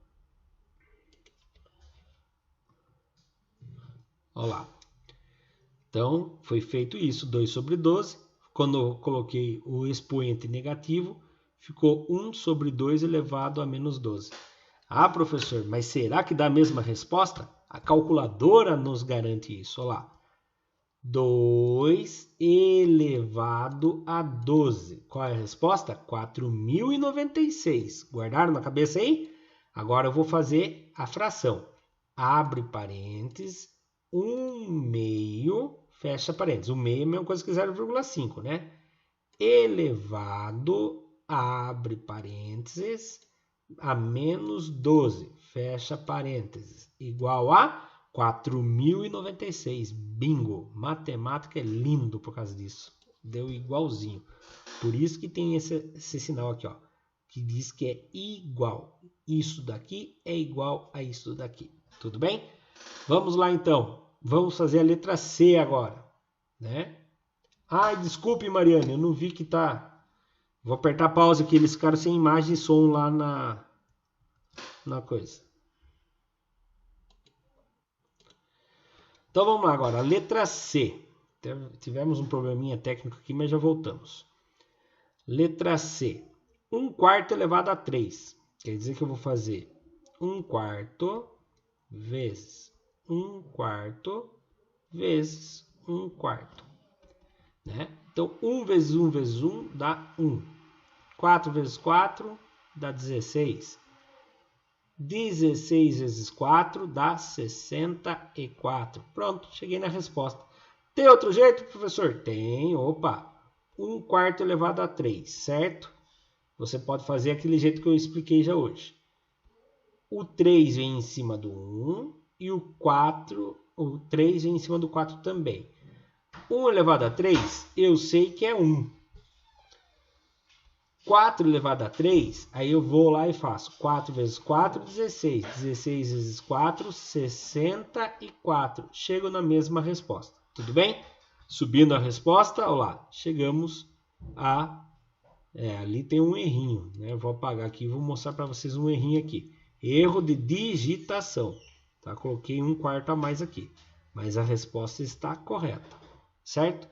Speaker 1: Olha lá. Então, foi feito isso, 2 sobre 12. Quando eu coloquei o expoente negativo, ficou 1 sobre 2 elevado a menos 12. Ah, professor, mas será que dá a mesma resposta? A calculadora nos garante isso. Olha lá. 2 elevado a 12. Qual é a resposta? 4.096. Guardaram na cabeça aí? Agora eu vou fazer a fração. Abre parênteses, 1/2, fecha parênteses. 1/2 é a mesma coisa que 0,5, né? Elevado, abre parênteses, a menos 12, fecha parênteses. Igual a 4.096. Bingo! Matemática é lindo por causa disso. Deu igualzinho. Por isso que tem esse sinal aqui, ó, que diz que é igual. Isso daqui é igual a isso daqui. Tudo bem? Vamos lá então. Vamos fazer a letra C agora, né? Ai, desculpe, Mariane, eu não vi que tá. Vou apertar pause aqui, eles ficaram sem imagem e som lá na coisa. Então vamos lá agora, a letra C. Tivemos um probleminha técnico aqui, mas já voltamos. Letra C. 1/4 elevado a 3. Quer dizer que eu vou fazer 1/4 vezes 1/4 vezes 1/4. Né? Então, 1 vezes 1 vezes 1 dá 1. 4 vezes 4 dá 16. 16 vezes 4 dá 64. Pronto, cheguei na resposta. Tem outro jeito, professor? Tem, opa. 1/4 elevado a 3, certo? Você pode fazer aquele jeito que eu expliquei já hoje. O 3 vem em cima do 1 e o 3 vem em cima do 4 também. 1 elevado a 3, eu sei que é 1. 4 elevado a 3, aí eu vou lá e faço 4 vezes 4, 16. 16 vezes 4, 64. Chego na mesma resposta. Tudo bem? Subindo a resposta, olha lá, chegamos a... ali tem um errinho, né? Eu vou apagar aqui e vou mostrar para vocês um errinho aqui. Erro de digitação. Tá? Coloquei 1/4 a mais aqui, mas a resposta está correta, certo?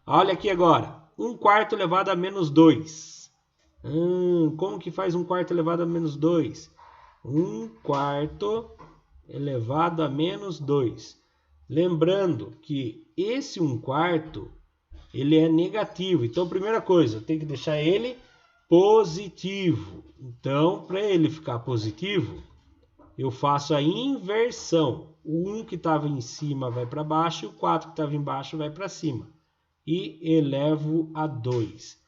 Speaker 1: Olha aqui agora, 1/4 elevado a menos 2. Como que faz 1/4 elevado a menos 2? 1/4 elevado a menos 2. Lembrando que esse 1/4 ele é negativo. Então, primeira coisa, eu tenho que deixar ele positivo. Então, para ele ficar positivo, eu faço a inversão. O 1 que estava em cima vai para baixo e o 4 que estava embaixo vai para cima. E elevo a 2.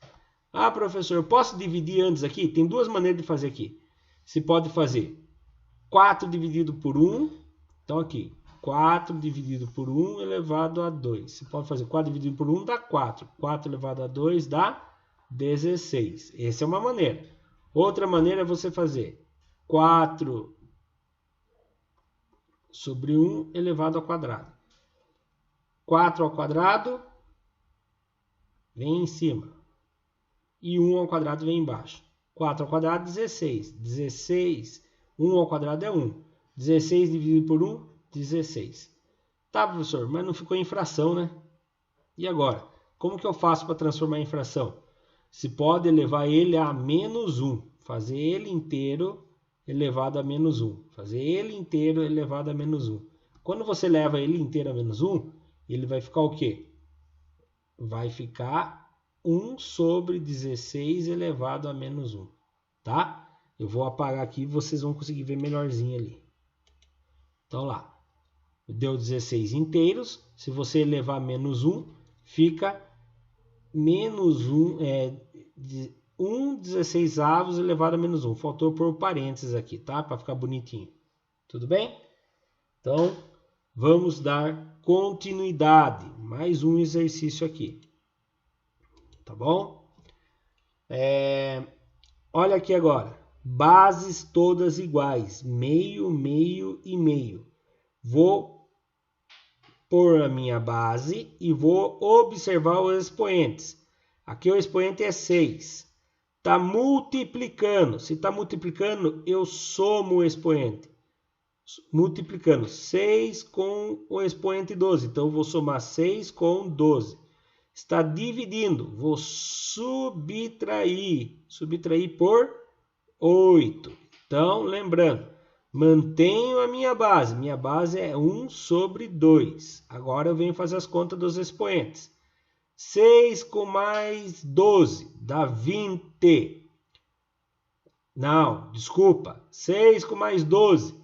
Speaker 1: Ah, professor, eu posso dividir antes aqui? Tem duas maneiras de fazer aqui. Você pode fazer 4 dividido por 1. Então, aqui, 4 dividido por 1 elevado a 2. Você pode fazer 4 dividido por 1 dá 4. 4 elevado a 2 dá 16. Essa é uma maneira. Outra maneira é você fazer 4 sobre 1 elevado ao quadrado. 4 ao quadrado vem em cima. E 1 ao quadrado vem embaixo. 4 ao quadrado, 16. 16, 1 ao quadrado é 1. 16 dividido por 1, 16. Tá, professor, mas não ficou em fração, né? E agora? Como que eu faço para transformar em fração? Se pode elevar ele a menos 1. Fazer ele inteiro elevado a menos 1. Fazer ele inteiro elevado a menos 1. Quando você leva ele inteiro a menos 1, ele vai ficar o quê? Vai ficar 1 sobre 16 elevado a menos 1, tá? Eu vou apagar aqui e vocês vão conseguir ver melhorzinho ali. Então lá, deu 16 inteiros. Se você elevar a menos 1, fica menos 1, 16 avos elevado a menos 1. Faltou pôr parênteses aqui, tá? Para ficar bonitinho. Tudo bem? Então, vamos dar continuidade. Mais um exercício aqui. Tá bom? Olha aqui agora. Bases todas iguais. Meio, meio e meio. Vou pôr a minha base e vou observar os expoentes. Aqui o expoente é 6. Está multiplicando. Se está multiplicando, eu somo o expoente. multiplicando 6 com o expoente 12. Então, eu vou somar 6 com 12. Está dividindo. Vou subtrair. Subtrair por 8. Então, lembrando, mantenho a minha base. Minha base é 1 sobre 2. Agora eu venho fazer as contas dos expoentes. 6 com mais 12 dá 20. Não, desculpa. 6 com mais 12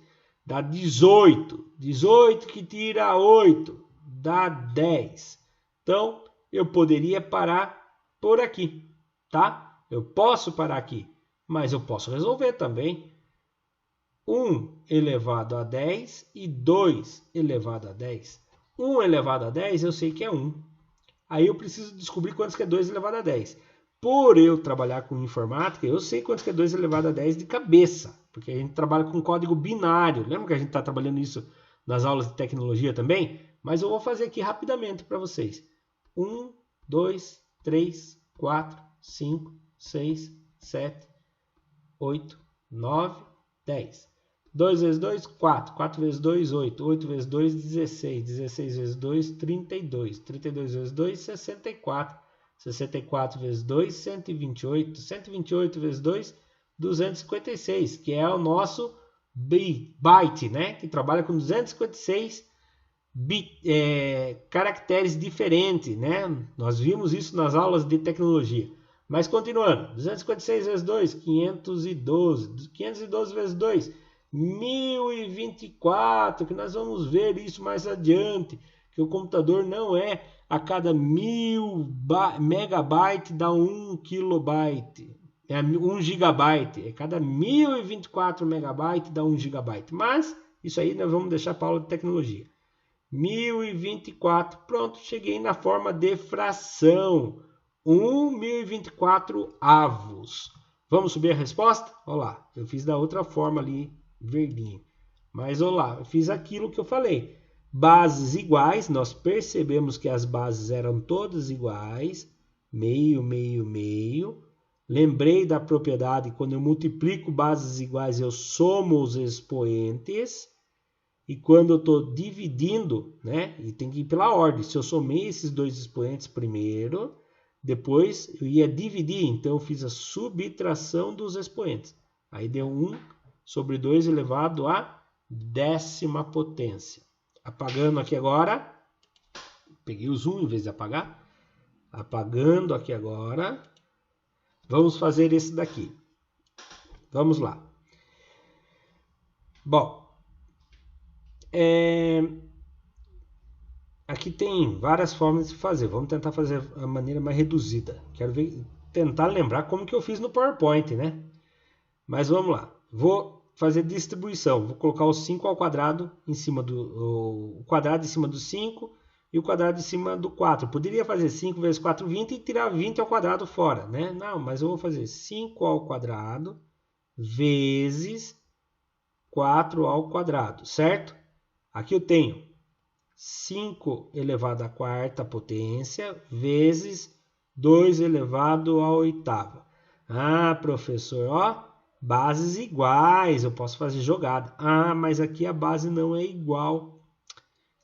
Speaker 1: dá 18. 18 que tira 8 dá 10. Então, eu poderia parar por aqui, tá? Eu posso parar aqui, mas eu posso resolver também. 1 elevado a 10 e 2 elevado a 10. 1 elevado a 10 eu sei que é 1. Aí eu preciso descobrir quantos que é 2 elevado a 10. Por eu trabalhar com informática, eu sei quantos que é 2 elevado a 10 de cabeça. Porque a gente trabalha com código binário. Lembra que a gente está trabalhando isso nas aulas de tecnologia também? Mas eu vou fazer aqui rapidamente para vocês. 1, 2, 3, 4, 5, 6, 7, 8, 9, 10. 2 vezes 2, 4. 4 vezes 2, 8. 8 vezes 2, 16. 16 vezes 2, 32. 32 vezes 2, 64. 64 vezes 2, 128. 128 vezes 2, 256. Que é o nosso byte, né? Que trabalha com 256 caracteres diferentes, né? Nós vimos isso nas aulas de tecnologia. Mas continuando. 256 vezes 2, 512. 512 vezes 2, 1024, que nós vamos ver isso mais adiante, que o computador não é a cada 1000 megabyte dá 1 kilobyte, é 1 gigabyte, é cada 1024 megabyte dá 1 gigabyte, mas isso aí nós vamos deixar para a aula de tecnologia. 1024, pronto, cheguei na forma de fração, 1024 avos. Vamos subir a resposta? Olha lá, eu fiz da outra forma ali, verdinho. Mas olha lá, eu fiz aquilo que eu falei. Bases iguais, nós percebemos que as bases eram todas iguais. Meio, meio, meio. Lembrei da propriedade, quando eu multiplico bases iguais, eu somo os expoentes. E quando eu estou dividindo, né? E tem que ir pela ordem. Se eu somei esses dois expoentes primeiro, depois eu ia dividir. Então eu fiz a subtração dos expoentes. Aí deu 1 sobre 2 elevado à 10ª potência. Apagando aqui agora. Peguei os 1 em vez de apagar. Apagando aqui agora. Vamos fazer esse daqui. Vamos lá. Bom. Aqui tem várias formas de fazer. Vamos tentar fazer a maneira mais reduzida. Quero ver, tentar lembrar como que eu fiz no PowerPoint, né? Mas vamos lá. Vou fazer distribuição. Vou colocar o 5 ao quadrado em cima do... O quadrado em cima do 5 e o quadrado em cima do 4. Poderia fazer 5 vezes 4, 20 e tirar 20 ao quadrado fora, né? Não, mas eu vou fazer 5 ao quadrado vezes 4 ao quadrado, certo? Aqui eu tenho 5 elevado à 4ª potência vezes 2 elevado à 8ª. Ah, professor, ó, bases iguais, eu posso fazer jogada. Ah, mas aqui a base não é igual.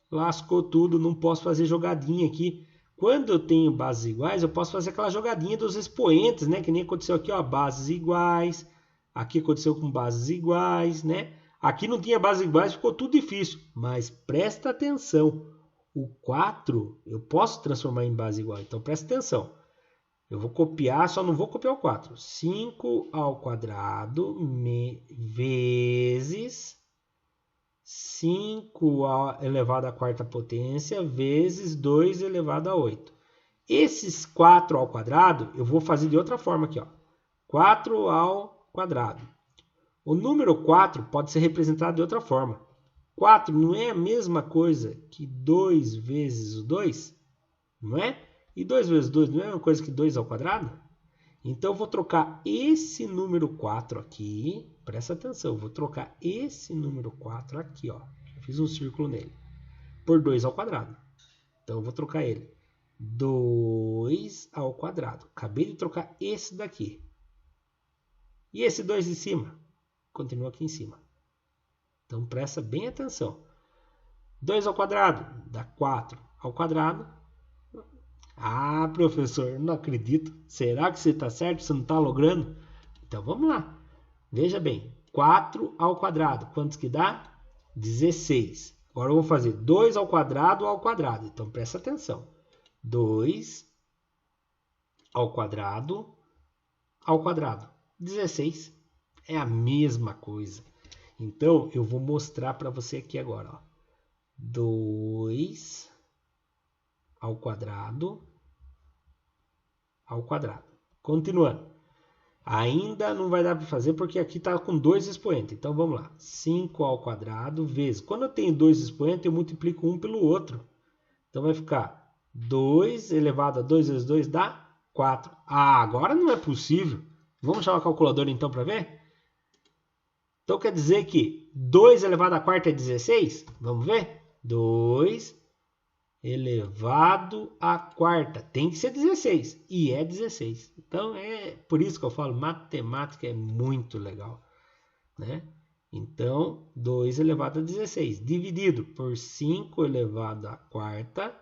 Speaker 1: Lascou tudo, não posso fazer jogadinha aqui. Quando eu tenho bases iguais, eu posso fazer aquela jogadinha dos expoentes, né? Que nem aconteceu aqui, ó, bases iguais. Aqui aconteceu com bases iguais, né? Aqui não tinha bases iguais, ficou tudo difícil. Mas presta atenção. O 4 eu posso transformar em base igual. Então presta atenção. Eu vou copiar, só não vou copiar o 4. 5 ao quadrado vezes 5 elevado à 4ª potência vezes 2 elevado a 8. Esses 4 ao quadrado eu vou fazer de outra forma aqui, ó. 4 ao quadrado. O número 4 pode ser representado de outra forma. 4 não é a mesma coisa que 2 vezes o 2? Não é? E 2 vezes 2 não é a mesma coisa que 2 ao quadrado? Então eu vou trocar esse número 4 aqui. Presta atenção, eu vou trocar esse número 4 aqui, ó. Eu fiz um círculo nele. Por 2 ao quadrado. Então eu vou trocar ele. 2 ao quadrado. Acabei de trocar esse daqui. E esse 2 em cima? Continua aqui em cima. Então presta bem atenção. 2 ao quadrado dá 4 ao quadrado. Ah, professor, não acredito. Será que você está certo? Você não está logrando? Então vamos lá. Veja bem, 4 ao quadrado, quantos que dá? 16. Agora eu vou fazer 2 ao quadrado. Então presta atenção. 2 ao quadrado. 16. É a mesma coisa. Então eu vou mostrar para você aqui agora. Ó. 2 ao quadrado. Continuando. Ainda não vai dar para fazer porque aqui está com 2 expoentes. Então vamos lá. 5 ao quadrado vezes. Quando eu tenho 2 expoentes, eu multiplico um pelo outro. Então vai ficar 2 elevado a 2 vezes 2 dá 4. Ah, agora não é possível. Vamos chamar a calculadora então para ver? Então quer dizer que 2 elevado a quarta é 16? Vamos ver? 2 elevado à quarta. Tem que ser 16. E é 16. Então é por isso que eu falo, matemática é muito legal. Né? Então, 2 elevado a 16. Dividido por 5 elevado à quarta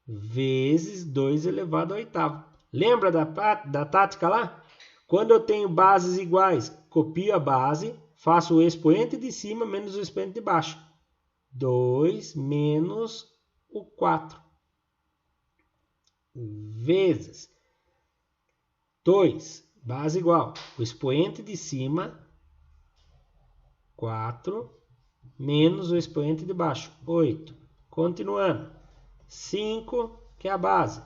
Speaker 1: vezes 2 elevado à oitava. Lembra da tática lá? Quando eu tenho bases iguais, copio a base, faço o expoente de cima menos o expoente de baixo. 2 menos o 4 vezes 2, base igual, o expoente de cima, 4, menos o expoente de baixo, 8. Continuando, 5, que é a base,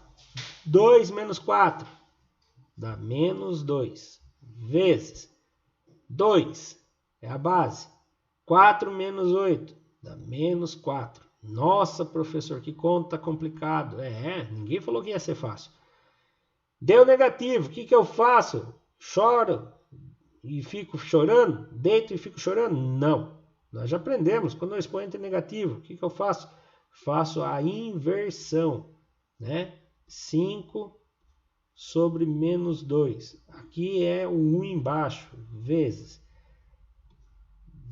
Speaker 1: 2 menos 4, dá menos 2, vezes 2, é a base, 4 menos 8, dá menos 4. Nossa, professor, que conta complicado. Ninguém falou que ia ser fácil. Deu negativo, o que eu faço? Choro e fico chorando? Deito e fico chorando? Não. Nós já aprendemos, quando o expoente é negativo, o que eu faço? Faço a inversão. Né? 5 sobre menos 2. Aqui é o 1 embaixo, vezes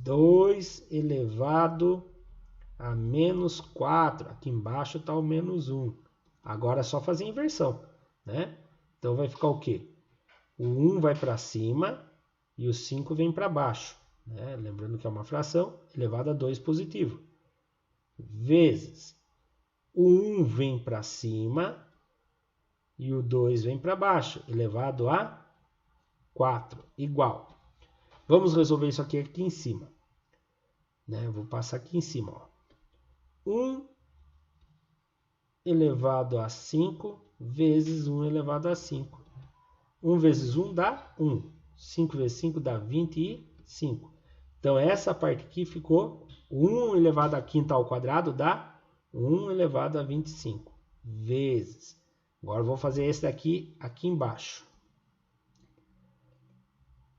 Speaker 1: 2 elevado a menos 4. Aqui embaixo está o menos 1. Agora é só fazer a inversão. Né? Então vai ficar o quê? O 1 vai para cima e o 5 vem para baixo. Né? Lembrando que é uma fração elevada a 2 positivo. Vezes o 1 vem para cima e o 2 vem para baixo, elevado a 4, igual. Vamos resolver isso aqui em cima. Né? Vou passar aqui em cima. Ó. 1 elevado a 5 vezes 1 elevado a 5. 1 vezes 1 dá 1. 5 vezes 5 dá 25. Então, essa parte aqui ficou 1 elevado a quinta ao quadrado dá 1 elevado a 25. Vezes. Agora, vou fazer esse daqui aqui embaixo.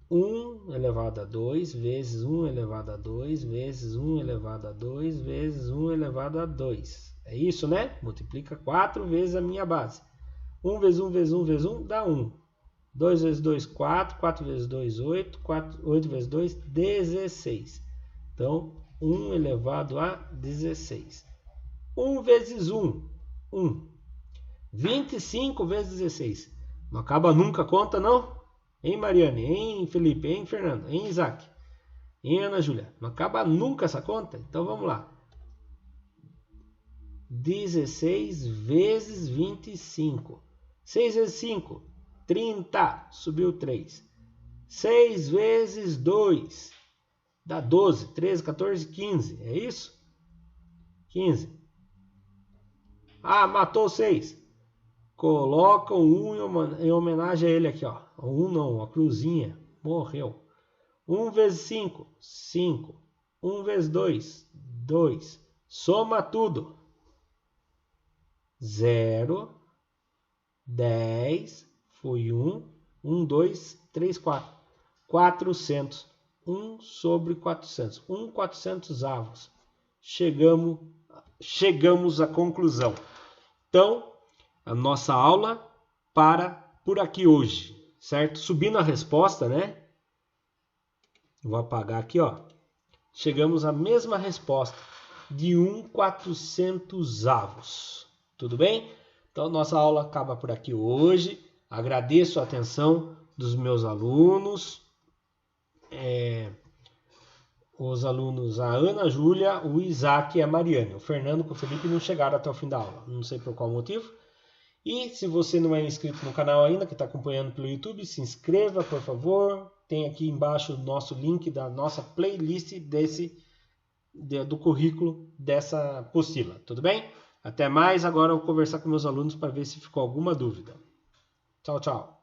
Speaker 1: 1 elevado a 2 vezes 1 elevado a 2 vezes 1 elevado a 2 vezes 1 elevado a 2. É isso, né? Multiplica 4 vezes a minha base. 1 vezes 1 vezes 1 vezes 1 dá 1. 2 vezes 2, 4. 4 vezes 2, 8. 8 vezes 2, 16. Então, 1 elevado a 16. 1 vezes 1, 1. 25 vezes 16. Não acaba nunca a conta, não? Hein, Mariane? Hein, Felipe? Hein, Fernando? Hein, Isaac? Hein, Ana Júlia? Não acaba nunca essa conta? Então, vamos lá. 16 vezes 25. 6 vezes 5, 30. Subiu 3. 6 vezes 2, dá 12. 13, 14, 15. É isso? 15. Ah, matou 6. Coloca um 1 em homenagem a ele aqui, ó. O 1 não, a cruzinha. Morreu. 1 vezes 5, 5. 1 vezes 2, 2. Soma tudo. 0, 10, foi 1, 1, 2, 3, 4. 400. 1 sobre 400. 1/400 avos. Chegamos à conclusão. Então, a nossa aula para por aqui hoje, certo? Subindo a resposta, né? Vou apagar aqui, ó. chegamos à mesma resposta de 1/400. Tudo bem? Então, nossa aula acaba por aqui hoje. Agradeço a atenção dos meus alunos. Os alunos, a Ana Júlia, o Isaac e a Mariane. O Fernando e o Felipe não chegaram até o fim da aula. Não sei por qual motivo. E se você não é inscrito no canal ainda, que está acompanhando pelo YouTube, se inscreva, por favor. Tem aqui embaixo o nosso link da nossa playlist do currículo dessa apostila. Tudo bem? Até mais. Agora eu vou conversar com meus alunos para ver se ficou alguma dúvida. Tchau, tchau.